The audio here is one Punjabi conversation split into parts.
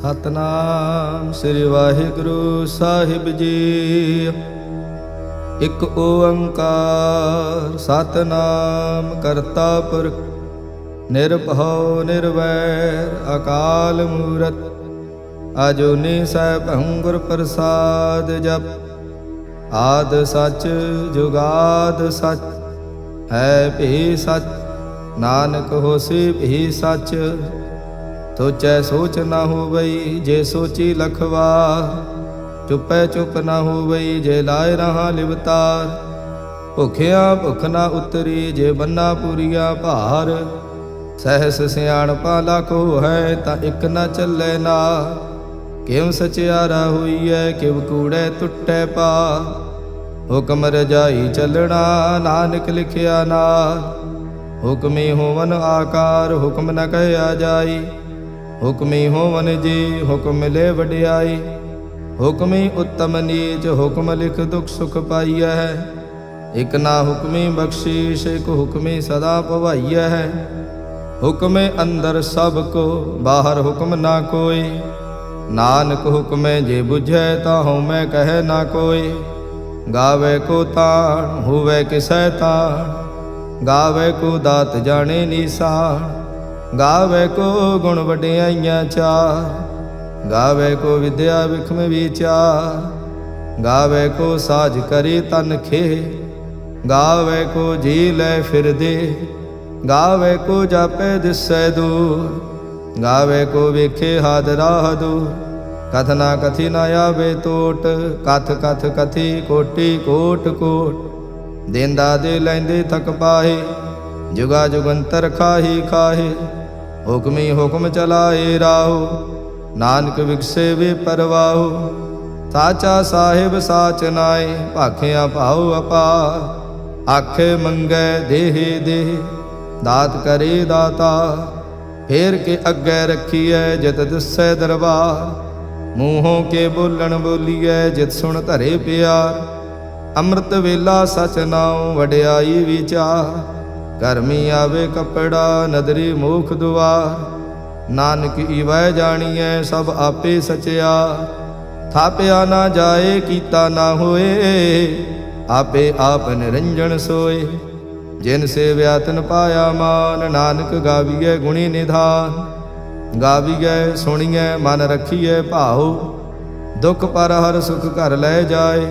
ਸਤਨਾਮ ਸ੍ਰੀ ਵਾਹਿਗੁਰੂ ਸਾਹਿਬ ਜੀ। ਇਕ ਓੰਕਾਰ ਸਤਨਾਮ ਕਰਤਾ ਪੁਰਖ ਨਿਰਭਉ ਨਿਰਵੈਰ ਅਕਾਲ ਮੂਰਤ ਅਜੂਨੀ ਸੈਭੰ ਗੁਰ ਪ੍ਰਸਾਦ ਜਪ। ਆਦ ਸਚ ਜੁਗਾਦ ਸਚ ਹੈ ਭੀ ਸਚ ਨਾਨਕ ਹੋਸੀ ਭੀ ਸਚ। ਸੋਚੈ ਸੋਚ ਨਾ ਹੋਵਈ ਜੇ ਸੋਚੀ ਲਖਵਾਰ। ਚੁਪੈ ਚੁਪ ਨਾ ਹੋਵਈ ਜੇ ਲਾਇ ਰਹਾ ਲਿਵਤਾਰ। ਭੁਖਿਆ ਭੁਖ ਨਾ ਉਤਰੀ ਜੇ ਬੰਨਾ ਪੂਰੀਆ ਭਾਰ। ਸਹਿਸ ਸਿਆਣਪਾ ਲਾਖੋ ਹੈ ਤਾਂ ਇਕ ਨਾ ਚੱਲੇ ਨਾ। ਕਿਵ ਸਚਿਆਰਾ ਹੋਈਐ ਕਿਵ ਕੂੜੈ ਟੁੱਟੈ ਪਾ। ਹੁਕਮ ਰਜਾਈ ਚੱਲਣਾ ਨਾਨਕ ਲਿਖਿਆ ਨਾਰ। ਹੁਕਮੀ ਹੋਵਨ ਆਕਾਰ ਹੁਕਮ ਨ ਕਹਿਆ ਜਾਈ। ਹੁਕਮੀ ਹੋਵਨ ਜੀ ਹੁਕਮ ਮਿਲੇ ਵਡਿਆਈ। ਹੁਕਮੀ ਉੱਤਮ ਨੀਚ ਹੁਕਮ ਲਿਖ ਦੁਖ ਸੁਖ ਪਾਈਐ। ਇਕ ਨਾ ਹੁਕਮੀ ਬਖਸ਼ੀਸ਼ ਇਕ ਹੁਕਮੀ ਸਦਾ ਭਵਾਈਐ। ਹੁਕਮੇ ਅੰਦਰ ਸਭ ਕੋ ਬਾਹਰ ਹੁਕਮ ਨਾ ਕੋਈ। ਨਾਨਕ ਹੁਕਮੇ ਜੇ ਬੁਝੈ ਤਾਂ ਹਉਮੈ ਕਹੈ ਨਾ ਕੋਈ। ਗਾਵੇ ਕੋ ਤਾਣ ਹੋਵੇ ਕਿਸੈ ਤਾਣ। ਗਾਵੇ ਕੋ ਦਾਤ ਜਾਣੇ ਨੀਸਾਨ। ਗਾਵੇ ਕੋ ਗੁਣ ਵਡਿਆਈਆਂ ਚਾਰ। ਗਾਵੇ ਕੋ ਵਿਦਿਆ ਵਿਖਮ ਵਿਚਾਰ। ਗਾਵੇ ਕੋ ਸਾਜ ਕਰੀ ਤਨ ਖੇ। ਗਾਵੇ ਕੋ ਜੀ ਲੈ ਫਿਰਦੇ। ਗਾਵੇ ਕੋ ਜਾਪੇ ਦਿਸੈ ਦੂਰ। ਗਾਵੇ ਕੋ ਵੇਖੇ ਹਾਦਰਾ ਦੂਰ। ਕਥ ਨਾ ਕਥੀ ਨਾ ਆਵੇ ਟੋਟ। ਕਥ ਕਥ ਕਥੀ ਕੋਟੀ ਕੋਟ ਕੋਟ। ਦੇਂਦਾ ਦੇ ਲੈਂਦੇ ਥਕ ਪਾਹੇ। ਜੁਗਾ ਜੁਗੰਤਰ ਖਾਹੀ ਖਾਹੇ। ਹੁਕਮੀ ਹੁਕਮ ਚਲਾਏ ਰਾਹੋ। ਨਾਨਕ ਵਿਗਸੇ ਵੇ ਪਰਵਾਹੋ। ਸਾਚਾ ਸਾਹਿਬ ਸਾਚ ਨਾਏ ਭਾਖਿਆ ਭਾਉ ਅਪਾਰ। ਆਖੇ ਮੰਗੈ ਦੇਹ ਦੇਹ ਦਾਤ ਕਰੇ ਦਾਤਾ। ਫੇਰ ਕੇ ਅੱਗੇ ਰੱਖੀਐ ਜਿਤ ਦਿਸੈ ਦਰਬਾਰ। ਮੂੰਹੋਂ ਕੇ ਬੋਲਣ ਬੋਲੀਐ ਜਿਤ ਸੁਣ ਧਰੇ ਪਿਆਰ। ਅੰਮ੍ਰਿਤ ਵੇਲਾ ਸਚ ਨਾਉ ਵਡਿਆਈ ਵਿਚਾਰ। ਕਰਮੀ ਆਵੇ ਕੱਪੜਾ ਨਦਰੀ ਮੋਖ ਦੁਆਰ। ਨਾਨਕ ਈਵੈ ਜਾਣੀਐ ਸਭ ਆਪੇ ਸਚਿਆ। ਥਾਪਿਆ ਨਾ ਜਾਏ ਕੀਤਾ ਨਾ ਹੋਏ। ਆਪੇ ਆਪ ਨਿਰੰਜਨ ਸੋਏ। ਜਿਨ ਸੇਵਿਆ ਤਿਨ ਪਾਇਆ ਮਾਨ। ਨਾਨਕ ਗਾਵੀਐ ਗੁਣੀ ਨਿਧਾਨ। ਗਾਵੀਐ ਸੁਣੀਐ ਮਨ ਰਖੀਐ ਭਾਉ। ਦੁਖ ਪਰ ਹਰ ਸੁਖ ਘਰ ਲੈ ਜਾਏ।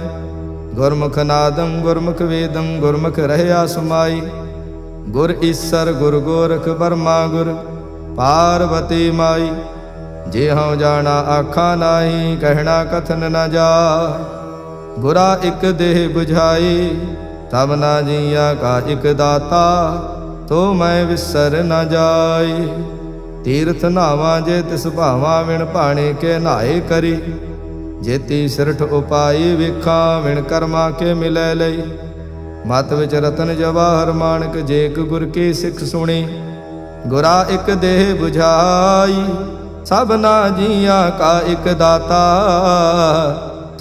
ਗੁਰਮੁਖ ਨਾਦੰ ਗੁਰਮੁਖ ਵੇਦੰ ਗੁਰਮੁਖ ਰਹਿਆ ਸਮਾਈ। ਗੁਰ ਈਸਰ ਗੁਰ ਗੋਰਖ ਬਰਮਾ ਗੁਰ ਪਾਰਵਤੀ ਮਾਈ। ਜੇ ਹਉ ਜਾਣਾ ਆਖਾਂ ਨਾਹੀ ਕਹਿਣਾ ਕਥਨ ਨ ਜਾਏ। ਗੁਰਾ ਇਕ ਦੇਹ 부ਝਾਈ ਤਬਨਾ ਜੀਆਂ ਕਾ ਇਕ ਦਾਤਾ। ਤੋ ਮੈਂ ਵਿਸਰ ਨ ਜਾਈ। ਤੀਰਥ ਨਾਵਾਂ ਜੇ ਤਿਸ ਭਾਵਾਂ ਵਿਣ ਭਾਣੇ ਕੇ ਨਾਏ ਕਰੀ। ਜੇਤੀ ਸਿਰਠ ਉਪਾਈ ਵੇਖਾਂ ਵਿਣ ਕਰਮਾ ਕੇ ਮਿਲੈ ਲਈ। ਮਤ ਵਿੱਚ ਰਤਨ ਜਵਾਹਰ ਮਾਣਕ ਜੇਕ ਗੁਰ ਕੀ ਸਿੱਖ ਸੁਣੀ। ਗੁਰਾ ਇਕ ਦੇਹ 부ਝਾਈ ਸਭਨਾ ਜੀਆਂ ਕਾ ਇਕ ਦਾਤਾ।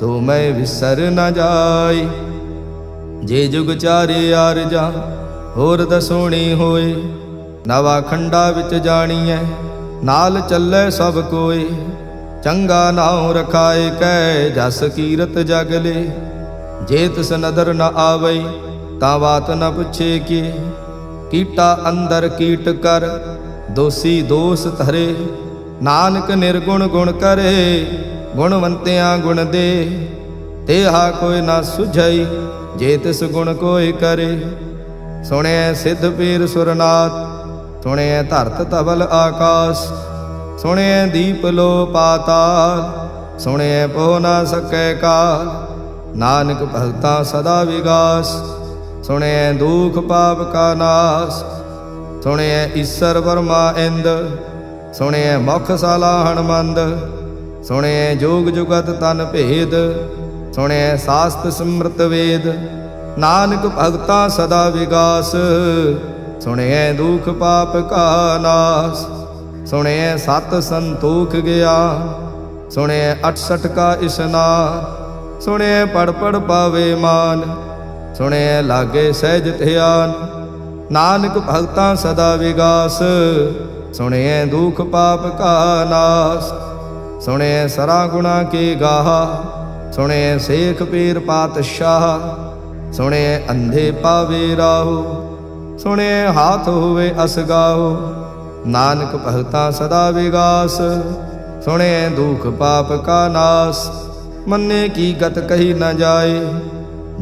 ਤੋ ਮੈਂ ਵਿਸਰ ਨ ਜਾਈ। ਜੇ ਜੁਗ ਚਾਰੇ ਆਰਜਾਂ ਹੋਰ ਦਸੋਣੀ ਹੋਏ। ਨਵਾ ਖੰਡਾ ਵਿੱਚ ਜਾਣੀਐ ਨਾਲ ਚੱਲੇ ਸਭ ਕੋਏ। ਚੰਗਾ ਨਾਉ ਰਖਾਏ ਕੈ ਜਸ ਕੀਰਤ ਜਗ ਲੇ। ਜੇ ਤਿਸ ਨਦਰ ਨ ਆਵਈ ਤਾਂ ਬਾਤ ਨ ਪੁੱਛੇ ਕੀ। ਕੀਟਾ ਅੰਦਰ ਕੀਟ ਕਰ ਦੋਸੀ ਦੋਸ ਧਰੇ। ਨਾਨਕ ਨਿਰਗੁਣ ਗੁਣ ਕਰੇ ਗੁਣਵੰਤਿਆਂ ਗੁਣ ਦੇ। ਤੇਹਾ ਕੋਈ ਨਾ ਸੁਝਈ ਜੇ ਤਿਸ ਗੁਣ ਕੋਈ ਕਰੇ। ਸੁਣਿਐ ਸਿੱਧ ਪੀਰ ਸੁਰਨਾਥ ਸੁਣਿਐ ਧਰਤ ਧਵਲ ਆਕਾਸ। ਸੁਣਿਐ ਦੀਪ ਲੋ ਪਾਤਾਲ ਸੁਣਿਐ ਪੋ ਨਾ ਸਕੈ ਕਾਲ। ਨਾਨਕ ਭਗਤਾਂ ਸਦਾ ਵਿਗਾਸ ਸੁਣਿਐ ਦੁਖ ਪਾਪ ਕਾ ਨਾਸ। ਸੁਣਿਐ ਈਸਰ ਬਰਮਾ ਇੰਦ ਸੁਣਿਐ ਮੁਖ ਸਾਲਾ ਹਣਮੰਦ। ਸੁਣਿਐ ਜੋਗ ਜੁਗਤ ਤਨ ਭੇਦ ਸੁਣਿਐ ਸਾਸਤ ਸਿਮਰਤ ਵੇਦ। ਨਾਨਕ ਭਗਤਾਂ ਸਦਾ ਵਿਗਾਸ ਸੁਣਿਐ ਦੁਖ ਪਾਪ ਕਾ ਨਾਸ। ਸੁਣਿਐ ਸਤ ਸੰਤੋਖ ਗਿਆਨ ਸੁਣਿਐ 68 ਕਾ ਇਸ਼ਨਾਨ। ਸੁਣਿਐ ਪੜ ਪੜ ਪਾਵੇ ਮਾਨ ਸੁਣਿਐ ਲਾਗੇ ਸਹਿਜ ਧਿਆਨ। ਨਾਨਕ ਭਗਤਾਂ ਸਦਾ ਵਿਗਾਸ ਸੁਣਿਐ ਦੁਖ ਪਾਪ ਕਾ ਨਾਸ। सुने सरा गुणा के गाहा, सुने शेख पीर पातशाह, सुने अंधे पावे राहो, सुने हाथ होवे असगाहो, नानक भगता सदा विगास, सुने दुख पाप का नाश, मन्ने की गत कही न जाए,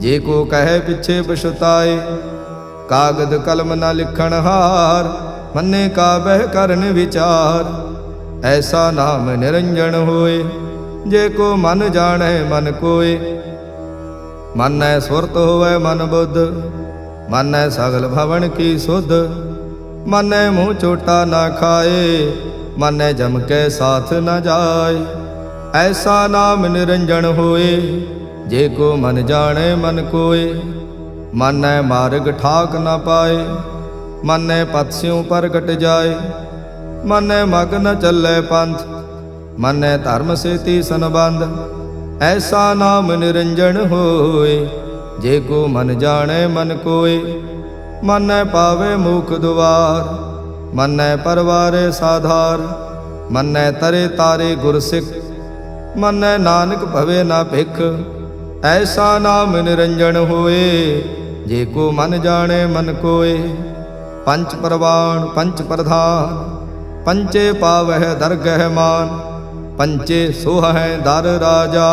जे को कहे पिछे पछुताए, कागद कलम न लिखण हार, मन्ने का बह करन विचार, ऐसा नाम निरंजन होए, जे को मन जाने मन कोय, मानै सुरत होवे मन बुद्ध, मानै सगल भवन की सुध, मानै मुँह चोटा न खाए, मानै जम के साथ न जाए, ऐसा नाम निरंजन होए, जे को मन जाने मन कोय, मानै मार्ग ठाक न पाए, मानै पतस्यों प्रगट जाए, मानै मग न चलै पंथ, मानै धर्म सेती संबंध, ऐसा नाम निरंजन होए, जे को मन जाने मन कोय, मानै पावे मुख दुआर, मानै परवारे साधार, मानै तरे तारे गुरसिख, मानै नानक भवे ना भिख, ऐसा नाम निरंजन होए, जे को मन जाने मन कोय, पंच परवान पंच प्रधान, पंचे पावह दरगह मान, पंचे सोह दर राजा,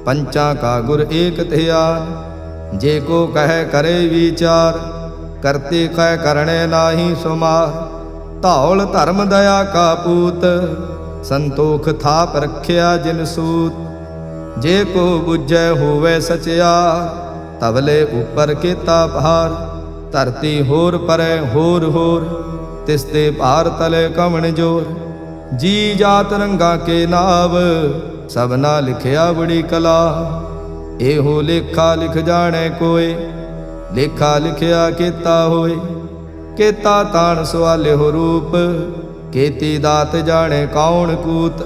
पंचा का गुर एक ध्यान, जे को कह करे विचार, करते कह करणे नाही सुमार, धौल धर्म दया का पूत, संतोख थाप रखिया जिन सूत, जे को बुझै होवे सचियार, तबले ऊपर केता भार, धरती होर परै होर होर, तिसते भार तले कमण जोर, जी जात रंगा के नाव, सबना लिखिया बड़ी कला, एहो लेखा लिख जाने कोय, लेखा लिखिया केता होय, केता ताण सवाले हो रूप, केती दात जाने कौन कूत,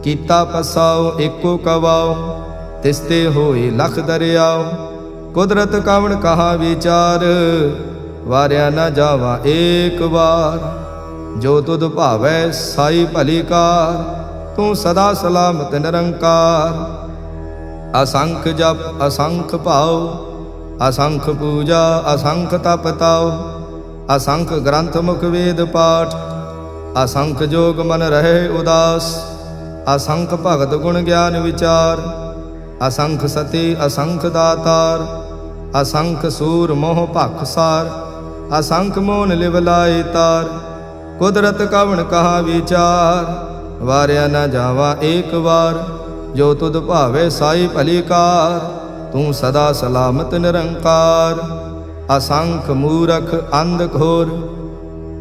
कीता पसाओ एको कवाओ, तिसते होए लख दरियाओ, कुदरत कवण कहा विचार, वारिया न जावा एक बार, जो तुद भावै साई भली कार, तू सदा सलामत निरंकार, असंख जप असंख भाव, असंख पूजा असंख तप ताओ, असंख ग्रंथ मुख वेद पाठ, असंख जोग मन रहे उदास, असंख भगत गुण ज्ञान विचार, असंख सती असंख दातार, असंख सूर मोह भख सार, असंख मोन लिव लाए तार, कुदरत कवण कहा विचार, वारिया न जावा एक बार, जो तुद भावे साई भली कार, तू सदा सलामत निरंकार, असंख मूरख अंध घोर,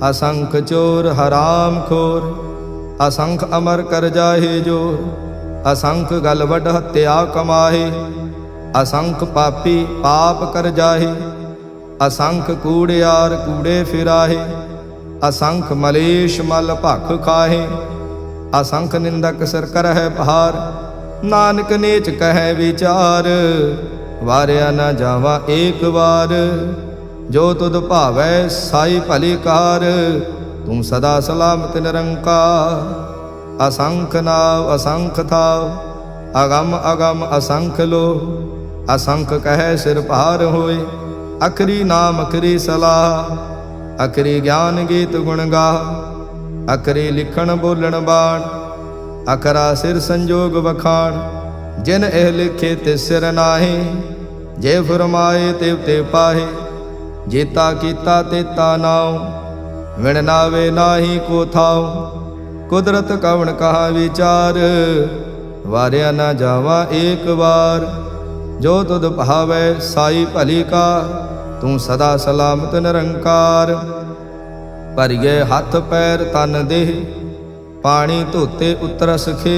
असंख चोर हराम खोर, असंख अमर कर जाहे जोर, असंख गल वड हत्या कमाहे, असंख पापी पाप कर जाहे, असंख कूड़ियार कूड़े फिराहे, असंख मलेश मल भख खाहे, असंख निंदक सिर करह भार, नानक नीच कह विचार, वारिया न जावा एक बार, जो तुद भावै साई भली कार, तू सदा सलामत निरंकार, असंख नाव असंख थाव, अगम अगम असंख लो, असंख कह सिर भार होए, अखरी नाम अखरी सलाह, अखरी ज्ञान गीत गुण गा, अखरी लिखण बोलण बाण, अखरा सिर संजोग वखाण, जिन एह लिखे तिस सिर नाहे, जे फुरमाए तिव ते पाहे, जेता कीता तेता नाव, विण नावे नाही को थाव, कुदरत कवण कहा विचार, वारिया न जावा एक बार, जो तुद भावै साई भली का, तू सदा सलामत निरंकार, भरिए हथ पैर तन देह, पानी धोते उतरस खे,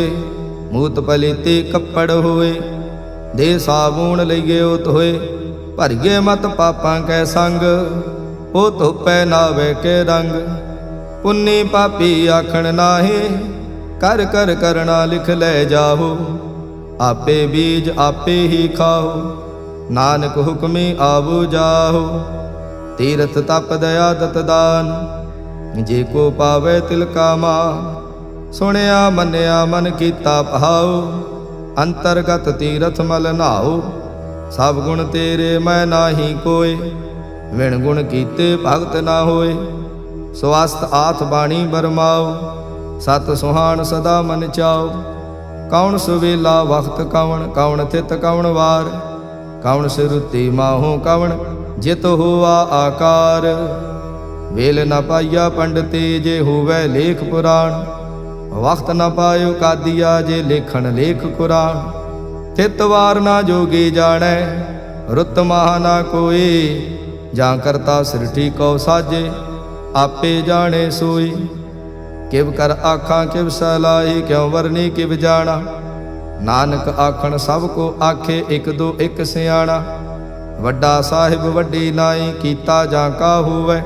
मूत पलीते कपड़ होए, दे साबून लईए उत होए, भरिए मत पापां कै संग, ओ धोपै नावे के रंग, पुन्नी पापी आखण नाहे, कर कर करना लिख ले जाहो, आपे बीज आपे ही खाओ, नानक हुक्मी आवो जाहो, तीरथ तप दया दत दान, जे को पावे तिल का मान, ਸੁਣਿਆ ਮੰਨਿਆ ਮਨ ਕੀਤਾ ਭਾਉ, ਅੰਤਰਗਤ ਤੀਰਥ ਮਲ ਨਾਉ। ਸਭ ਗੁਣ ਤੇਰੇ ਮੈਂ ਨਾਹੀ ਕੋਇ, ਵਿਣ ਗੁਣ ਕੀਤੇ ਭਗਤ ਨਾ ਹੋਏ। ਸਵਸਤ ਆਥ ਬਾਣੀ ਬਰਮਾਉ, ਸਤ ਸੁਹਾਣ ਸਦਾ ਮਨ ਚਾਉ। ਕੌਣ ਸੁਵੇਲਾ ਵਖਤ ਕਵਣ, ਕੌਣ ਥਿਤ ਕਵਣ ਵਾਰ। ਕੌਣ ਸਿਰੁਤੀ ਮਾਹੋ ਕਵਣ, ਜਿਤ ਹੋਆ ਆਕਾਰ। ਵੇਲ ਨ ਪਾਈਆ ਪੰਡਤੇ, ਜੇ ਹੋਵੈ ਲੇਖ ਪੁਰਾਣ। ਵਖਤ ਨ ਪਾਇਓ ਕਾਦੀਆ, ਜੇ ਲੇਖਣ ਲੇਖ ਕੁਰਾਨ। ਥਿਤ ਵਾਰ ਨਾ ਜੋਗੀ ਜਾਣੈ, ਰੁੱਤ ਮਹਾ ਨਾ ਕੋਇ। ਜਾਂ ਕਰਤਾ ਸ੍ਰਿਸ਼ਟੀ ਕਉ ਸਾਜੇ, ਆਪੇ ਜਾਣੇ ਸੋਈ। ਕਿਵ ਕਰ ਆਖਾਂ ਕਿਵ ਸਲਾਹੀ, ਕਿਉ ਵਰਨੀ ਕਿਵ ਜਾਣਾ। ਨਾਨਕ ਆਖਣ ਸਭ ਕੋ ਆਖੇ, ਇਕ ਦੋ ਇਕ ਸਿਆਣਾ। ਵੱਡਾ ਸਾਹਿਬ ਵੱਡੀ ਨਾਈ, ਕੀਤਾ ਜਾਂ ਕਾ ਹੋਵੈ।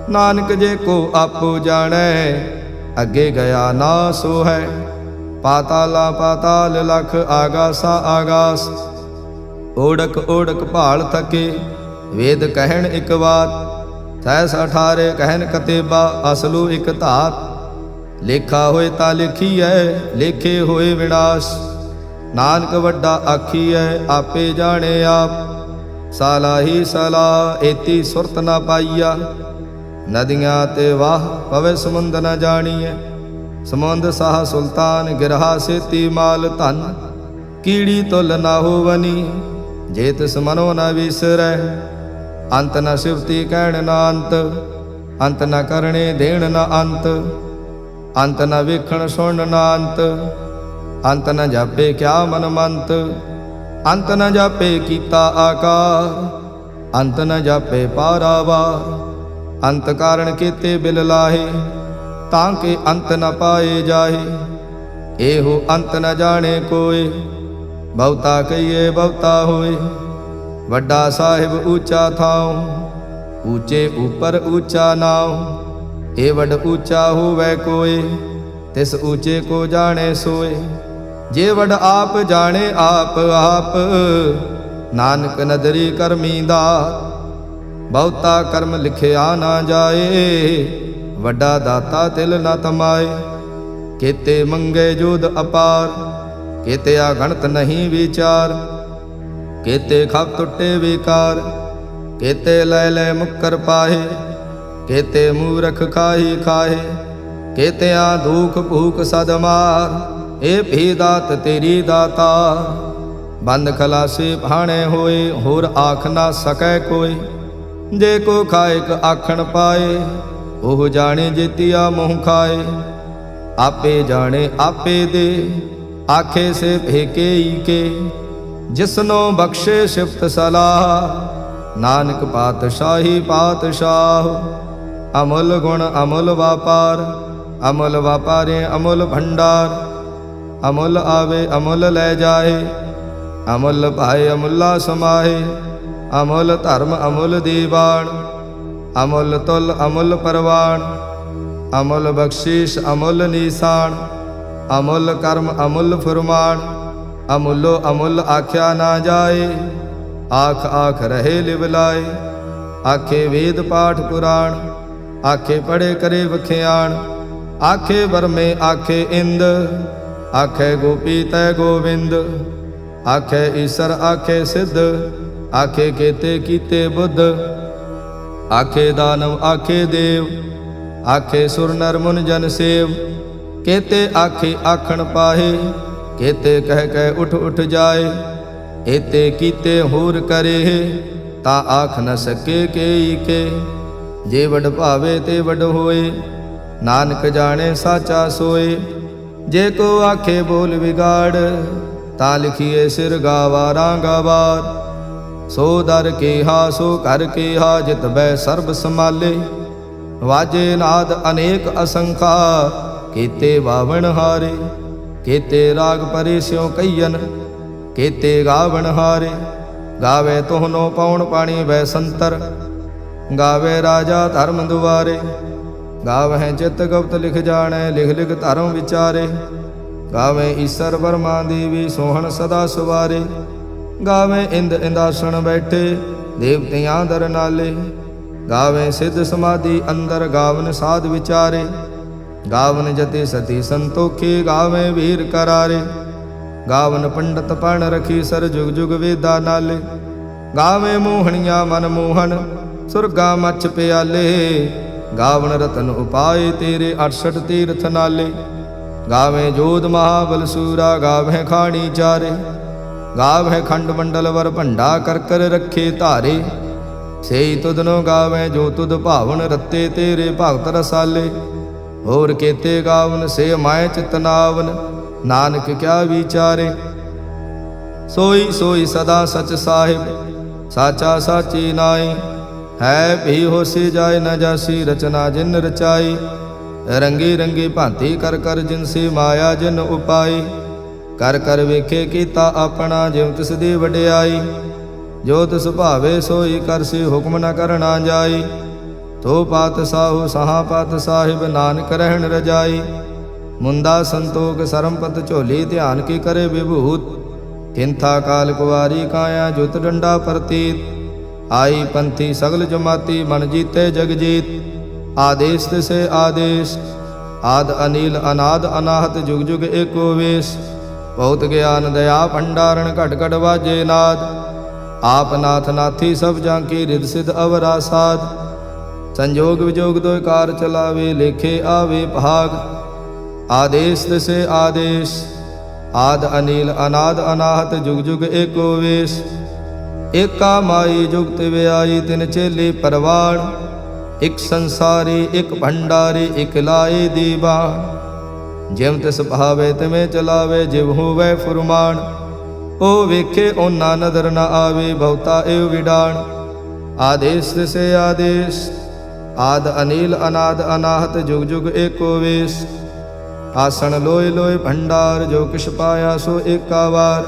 ਨਾਨਕ ਜੇ ਕੋ ਆਪੋ ਜਾਣੈ, ਅੱਗੇ ਗਿਆ ਨਾ ਸੋ ਹੈ। ਪਾਤਾਲਾ ਪਾਤਾਲ ਲਖ, ਆਗਾਸਾ ਆਗਾਸ। ਓੜਕ ਓੜਕ ਭਾਲ ਥਕੇ, ਵੇਦ ਕਹਿਣ ਇਕ ਬਾਤ। ਸਹਿਸ 18 ਕਹਿਣ ਕਤੇਬਾ, ਅਸਲੂ ਇਕ ਧਾਤ। ਲੇਖਾ ਹੋਏ ਤਾਂ ਲਿਖੀਐ, ਲੇਖੇ ਹੋਏ ਵਿਨਾਸ਼। ਨਾਨਕ ਵੱਡਾ ਆਖੀਐ, ਆਪੇ ਜਾਣੇ ਆਪ। ਸਾਲਾਹੀ ਸਲਾਹ, ਏਤੀ ਸੁਰਤ ਨਾ ਪਾਈਆ। ਨਦੀਆਂ ਤੇ ਵਾਹ, ਪਵੇ ਸਮੁੰਦ ਨ ਜਾਣੀਐ। ਸਮੁੰਦ ਸਾਹ ਸੁਲਤਾਨ, ਗਿਰਹਾ ਸੇਤੀ ਮਾਲ ਧਨ। ਕੀੜੀ ਤੁਲ ਨਾ ਹੋਵਨੀ, ਜੇ ਤਿਸ ਮਨੋ ਨ ਵਿਸਰੈ। ਅੰਤ ਨ ਸਿਵਤੀ ਕਹਿਣ ਨ ਅੰਤ, ਅੰਤ ਨ ਕਰਣੇ ਦੇਣ ਨ ਅੰਤ। ਅੰਤ ਨ ਵੇਖਣ ਸੁਣਨ ਨ ਅੰਤ, ਅੰਤ ਨ ਜਾਪੇ ਕਿਆ ਮਨ ਮੰਤ। ਅੰਤ ਨ ਜਾਪੇ ਕੀਤਾ ਆਕਾਰ, ਅੰਤ ਨ ਜਾਪੇ ਪਾਰਾਵਾਰ। ਅੰਤ ਕਾਰਣ ਕੀਤੇ ਬਿਲ ਲਾਹੇ, ਤਾਂ ਕਿ ਅੰਤ ਨ ਪਾਏ ਜਾਹੇ। ਇਹੋ ਅੰਤ ਨ ਜਾਣੇ ਕੋਇ, ਬਹੁਤਾ ਕਹੀਏ ਬਹੁਤਾ ਹੋਏ। ਵੱਡਾ ਸਾਹਿਬ ਊਚਾ ਥਾਉ, ਊਚੇ ਉਪਰ ਊਚਾ ਨਾਉ। ਏ ਵੱਡ ਊਚਾ ਹੋਵੈ ਕੋਇ, ਤਿਸ ਊਚੇ ਕੋ ਜਾਣੇ ਸੋਏ। ਜੇ ਵੱਡ ਆਪ ਜਾਣੇ ਆਪ ਆਪ, ਨਾਨਕ ਨਦਰੀ ਕਰਮੀ ਦਾਤ। ਬਹੁਤਾ ਕਰਮ ਲਿਖਿਆ ਨਾ ਜਾਏ, ਵੱਡਾ ਦਾਤਾ ਤਿਲ ਨ ਤਮਾਏ। ਕੀਤੇ ਮੰਗੇ ਜੋਧ ਅਪਾਰ, ਕੀਤੇ ਅਗਣਤ ਨਹੀਂ ਵਿਚਾਰ। ਕੀਤੇ ਖਪ ਟੁੱਟੇ ਵਿਕਾਰ, ਕੀਤੇ ਲੈ ਲੈ ਮੁੱਕਰ ਪਾਹੇ। ਕੀਤੇ ਮੂਰਖ ਖਾਹੀ ਖਾਹੇ, ਕੀਤਿਆਂ ਦੁਖ ਭੂਖ ਸਦ ਮਾਰ। ਇਹ ਭੀ ਦਾਤ ਤੇਰੀ ਦਾਤਾ, ਬੰਦ ਖਲਾਸੇ ਭਾਣੇ ਹੋਏ। ਹੋਰ ਆਖ ਨਾ ਸਕੈ ਕੋਈ, ਜੇ ਕੋ ਖਾਇਕ ਆਖਣ ਪਾਏ। ਉਹ ਜਾਣੇ ਜੇਤੀਆ ਮੋਹ ਖਾਏ। ਆਪੇ ਜਾਣੇ ਆਪੇ ਦੇ, ਆਖੇ ਸੇ ਭੇਕੇ ਈ ਕੇ। ਜਿਸਨੋ ਬਖਸ਼ੇ ਸਿਫਤ ਸਲਾਹ, ਨਾਨਕ ਪਾਤਸ਼ਾਹੀ ਪਾਤਸ਼ਾਹ। ਅਮੁੱਲ ਗੁਣ ਅਮੁੱਲ ਵਾਪਾਰ, ਅਮੁੱਲ ਵਾਪਾਰੇ ਅਮੁੱਲ ਭੰਡਾਰ। ਅਮੁੱਲ ਆਵੇ ਅਮੁੱਲ ਲੈ ਜਾਏ, ਅਮੁੱਲ ਭਾਏ ਅਮੁੱਲਾ ਸਮਾਏ। ਅਮੁੱਲ ਧਰਮ ਅਮੁੱਲ ਦੀਵਾਨ, ਅਮੁੱਲ ਤੁਲ ਅਮੁੱਲ ਪਰਵਾਨ। ਅਮੁੱਲ ਬਖਸ਼ੀਸ਼ ਅਮੁੱਲ ਨੀਸਾਨ, ਅਮੁੱਲ ਕਰਮ ਅਮੁੱਲ ਫੁਰਮਾਨ। ਅਮੁੱਲੋ ਅਮੁੱਲ ਆਖਿਆ ਨਾ ਜਾਏ, ਆਖ ਆਖ ਰਹੇ ਲਿਵ ਲਾਏ। ਆਖੇ ਵੇਦ ਪਾਠ ਪੁਰਾਣ, ਆਖੇ ਪੜੇ ਕਰੇ ਵਖਿਆਣ। ਆਖੇ ਬਰਮੇ ਆਖੇ ਇੰਦ, ਆਖੇ ਗੋਪੀ ਤੈ ਗੋਵਿੰਦ। ਆਖੇ ਈਸਰ ਆਖੇ ਸਿੱਧ, ਆਖੇ ਕੇਤੇ ਕੀਤੇ ਬੁੱਧ। ਆਖੇ ਦਾਨਵ ਆਖੇ ਦੇਵ, ਆਖੇ ਸੁਰ ਨਰ ਮੁਨ ਜਨ ਸੇਵ। ਕੇਤੇ ਆਖੇ ਆਖਣ ਪਾਹੇ, ਕੇਤੇ ਕਹਿ ਕਹਿ ਉਠ ਉਠ ਜਾਏ। ਏਤੇ ਕੀਤੇ ਹੋਰ ਕਰੇ, ਤਾਂ ਆਖ ਨ ਸਕੇ ਕੇਈ ਕੇ। ਜੇ ਵਡ ਭਾਵੇ ਤੇ ਵਡ ਹੋਏ, ਨਾਨਕ ਜਾਣੇ ਸਾਚਾ ਸੋਏ। ਜੇ ਕੋ ਆਖੇ ਬੋਲ ਵਿਗਾੜ, ਤਾਂ ਲਿਖੀਏ ਸਿਰ ਗਾਵਾਰਾਂ ਗਵਾਰ। ਸੋ ਦਰ ਕੇਹਾ ਸੋ ਘਰ ਕੇਹਾ, ਜਿਤ ਬੈ ਸਰਬ ਸਮਾਲੇ। ਵਾਜੇ ਨਾਦ ਅਨੇਕ ਅਸੰਖਾ, ਕੀਤੇ ਵਾਵਣ ਹਾਰੇ। ਕੀਤੇ ਰਾਗ ਪਰੇ ਸਿਉ ਕਈਨ, ਕੀਤੇ ਗਾਵਣ ਹਾਰੇ। ਗਾਵੇ ਤੋਹਨੋ ਪਉਣ ਪਾਣੀ ਵੈ ਸੰਤਰ, ਗਾਵੇ ਰਾਜਾ ਧਰਮ ਦੁਆਰੇ। ਗਾਵਹਿ ਚਿਤ ਗੁਪਤ ਲਿਖ ਜਾਣੈ, ਲਿਖ ਲਿਖ ਧਰਮ ਵਿਚਾਰੇ। ਗਾਵੇ ਈਸਰ ਵਰਮਾ ਦੇਵੀ, ਸੋਹਣ ਸਦਾ ਸੁਵਾਰੇ। ਗਾਵੇ ਇੰਦ ਇੰਦਾਸਣ ਬੈਠੇ, ਦੇਵਤਿਆਂ ਦਰ ਨਾਲੇ। ਗਾਵੇ ਸਿੱਧ ਸਮਾਧੀ ਅੰਦਰ, ਗਾਵਨ ਸਾਧ ਵਿਚਾਰੇ। गावन जति सती संतोखी, गावे वीर करारे। गावन पंडित पण रखी, सर जुग जुग वेदा नाले। गावे मोहनिया मन मोहन, सुरगा मच प्याले। गावन रतन उपाय तेरे, 68 तीर्थ नाले। गावे जोध महाबल सूरा, गावे खाणी चारे। गावे खंड मंडल वर भंडा, कर कर रखे धारे। सेई तुधनो गावे जो तुध भावन, रत्ते तेरे भगत रसाले। होर केते गावन से माए चितनावन, नानक क्या विचारे। सोई सोई सदा सच साहिब, साचा साची नाई। है भी होसी जाए न जासी, रचना जिन रचाई। रंगी रंगी भांति कर कर जिनसे माया जिन उपाई। कर कर वेखे कीता अपना, जिव तिस दी वडियाई। जो तिस भावे सोई करसी, हुक्म न करना जाई। तो पात साहु सहा पात साहिब, नानक रहन रजाई। मुंदा संतोख सरमपत झोली, ध्यान की करे विभूत। किंथा काल कुवारी काया, जुत डंडा प्रतीत। आई पंथी सगल जमाती, मन जीते जग जीत। आदेश तिसे आदेश, आद अनिल अनाद अनाहत, जुग जुग एको वेश। बहुत ज्ञान दया भंडारण, घट घट वाजे नाद। आप नाथ नाथी सब जांकी, रिद सिद्ध अवरा साध। संजोग विजोग दो कार चलावे, लेखे आवे भाग। आदेश तिसे आदेश, आद अनिल अनाद अनाहत, जुग जुग एको वेश। एका माई जुगत व्याई, तिन चेले परवाण। एक संसारी एक भंडारी, एक लाए दीवान। जिव तिस भावे तिवें चलावे, जिव होवै फुरमान। ओ वेखे ओना नदर न आवे, बहुता एव विडाण। आदेश तिसे आदेश, आद अनिल अनाद अनाहत, जुग जुग एको वेश। आसन लोय लोय भंडार, जो किश पाया सो एका वार।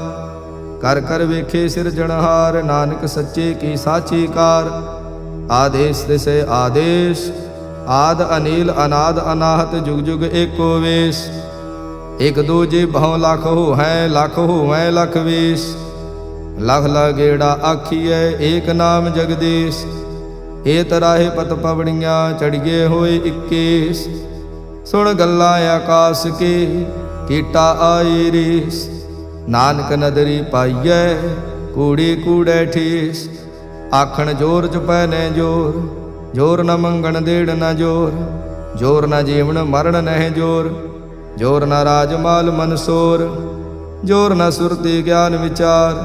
कर कर वेखे सिरजनहार, नानक सच्चे की साची कार। आदेश तिसे आदेश, आद अनिल अनाद अनाहत, जुग जुग एको वेश। एक दूजे भव लाख हो हैं, लाख हो हैं लख वेश। लख लगेड़ा आखिए, एक नाम जगदीश। ए तराहे पत पवड़ियाँ, चढ़िए होए 21। सुन गल्लां आकाश के, कीटा आई रीस। नानक नदरी पाइए, कूड़ी कूड़े ठीस। आखण जोर चुपै ने जोर, जोर न मंगण देड़ न जोर। जोर न जीवन मरण नह जोर, जोर न राजमाल मनसोर। जोर न सुरति ज्ञान विचार,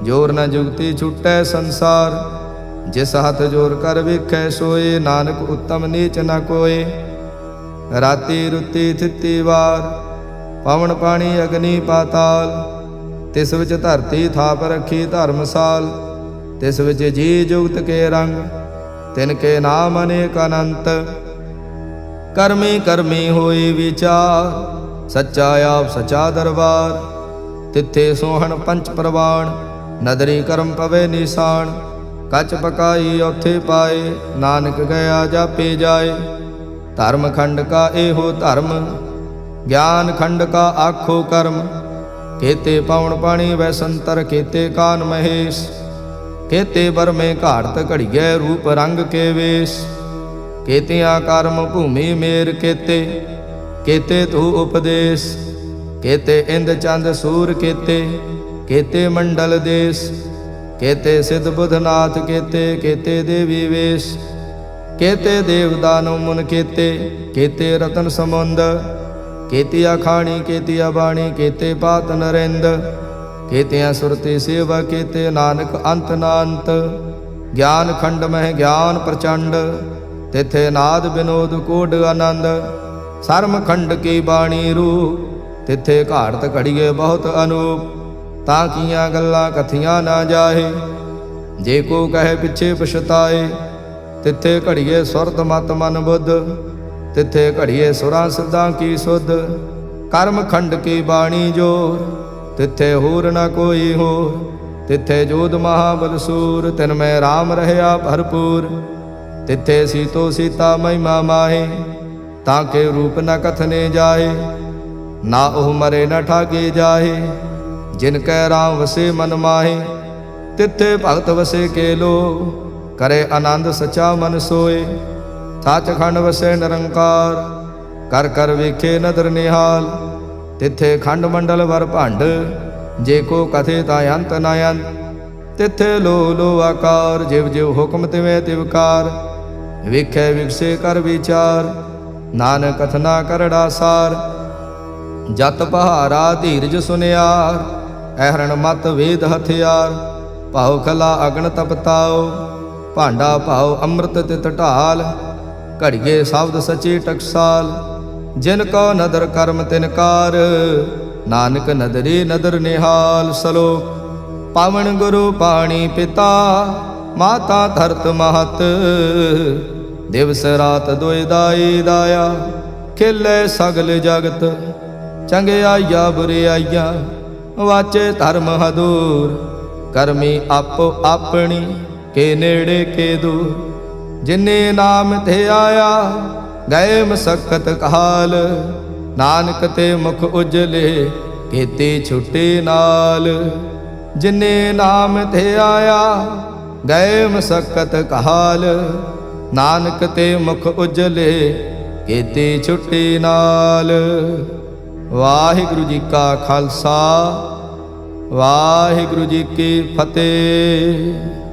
जोर न जुगति छुटै संसार। जिस हाथ जोर कर वेखै सोए, नानक उत्तम नीच न कोय। राति रुति थिति वार, पवन पानी अग्नि पाताल। तिस विच धरती थाप रखी धर्मसाल। तिस विच जी जुगत के रंग, तिनके नाम अनेक अनंत। कर्मी कर्मी होई विचार, सच्चा आप सचा दरबार। तिथे सोहन पंच प्रवाण, नदरी कर्म पवे निशान। कच पकाई औथे पाए, नानक गया जापे जाए। धर्म खंड का एहो धर्म, ज्ञान खंड का आखो कर्म। केते पवन पानी वै संतर, केते कान महेश। केते बर में घाड़त घड़िए, रूप रंग के वेश। केतिया कर्म भूमि मेर केते, केते तू उपदेश। केते इंद चंद सूर केते, केते मंडल देश। केते सिद्ध बुधनाथ केते, केते देवी वेश। केते देव दानव मुन केते, केते रतन समुंद। केतिया खाणी केतिया बाणी, केते पात नरेंद। केतिया सुरति सेवा केते, नानक अंत नांत। ज्ञान खंड मह ज्ञान प्रचंड, तिथे नाद विनोद कोड आनंद। सरम खंड की बाणी रूप, तिथे घाड़त घड़िए बहुत अनूप। ताकियां गल्लां कथियां ना जाहे, जे को कहे पिछे पछताए। तिथे घड़िए सुरत मत मन बुद्ध, तिथे घड़िए सुरां सिद्धां की सुध। कर्म खंड की बाणी जोर, तिथे होर न कोई होर। तिथे जोध महाबल सूर, तिन में राम रहया भरपूर। तिथे सीतो सीता महिमा माहे, ताके रूप न कथने जाहे। ना ओह मरे न ठागे जाहे, जिनकै राम वसे मन माहे। तिथे भगत वसे के लो, करे आनंद सचा मन सोए। सच खंड वसे निरंकार, ਕਰ ਕਰ ਵੇਖੇ ਨਦਰ ਨਿਹਾਲ। ਤਿੱਥੇ ਖੰਡ ਮੰਡਲ ਵਰ ਭੰਡ, ਜੇ ਕੋ ਕਥੇ ਤਾਂ ਅੰਤ ਨਾ ਅੰਤ। ਤਿੱਥੇ ਲੋ ਲੋ ਆਕਾਰ, ਜਿਵ ਜਿਵ ਹੁਕਮ ਤਿਵੇਂ ਤਿਵਕਾਰ। ਵੇਖੈ ਵਿਗਸੇ ਕਰ ਵਿਚਾਰ, ਨਾਨਕ ਕਥਨਾ ਕਰੜਾ ਸਾਰ। ਜਤ ਪਹਾਰਾ ਧੀਰਜ ਸੁਨਿਆਰ, ਐਹਰਣ ਮਤ ਵੇਦ ਹਥਿਆਰ। ਭਾਉ ਖਲਾ ਅਗਨ ਤਪਤਾਓ, ਭਾਂਡਾ ਭਾਉ ਅੰਮ੍ਰਿਤ ਤਿਤ ਢਾਲ। ਘੜੀਏ ਸ਼ਬਦ ਸਚੀ ਟਕਸਾਲ, ਜਿਨ ਕੋ ਨਦਰ ਕਰਮ ਤਿਨਕਾਰ। ਨਾਨਕ ਨਦਰੀ ਨਦਰ ਨਿਹਾਲ। ਸਲੋਕ ਪਾਵਨ ਗੁਰੂ ਪਾਣੀ ਪਿਤਾ, ਮਾਤਾ ਧਰਤ ਮਹਤ। ਦਿਵਸ ਰਾਤ ਦੁਇ ਦਾਈ ਦਾਇਆ, ਖੇਲੇ ਸਗਲ ਜਗਤ। ਚੰਗਿਆਈਆ ਬੁਰਿਆਈਆ, ਵਾਚੇ ਧਰਮ ਹਦੂਰ। ਕਰਮੀ ਆਪੋ ਆਪਣੀ, ਕੇ ਨੇੜੇ ਕੇ ਦੂਰ। ਜਿਨੇ ਨਾਮ ਤੇ ਆਇਆ, ਗਏ ਮਸਕਤ ਕਾਲ। ਨਾਨਕ ਤੇ ਮੁਖ ਉਜਲੇ, ਕੀਤੀ ਛੁੱਟੀ ਨਾਲ। ਜਿਨੇ ਨਾਮ ਤੇ ਆਇਆ, ਗਏ ਮਸਕਤ ਕਾਲ। ਨਾਨਕ ਤੇ ਮੁਖ ਉਜਲੇ, ਕੀਤੀ ਛੁੱਟੀ ਨਾਲ। ਵਾਹਿਗੁਰੂ ਜੀ ਕਾ ਖਾਲਸਾ, ਵਾਹਿਗੁਰੂ ਜੀ ਕੀ ਫਤਿਹ।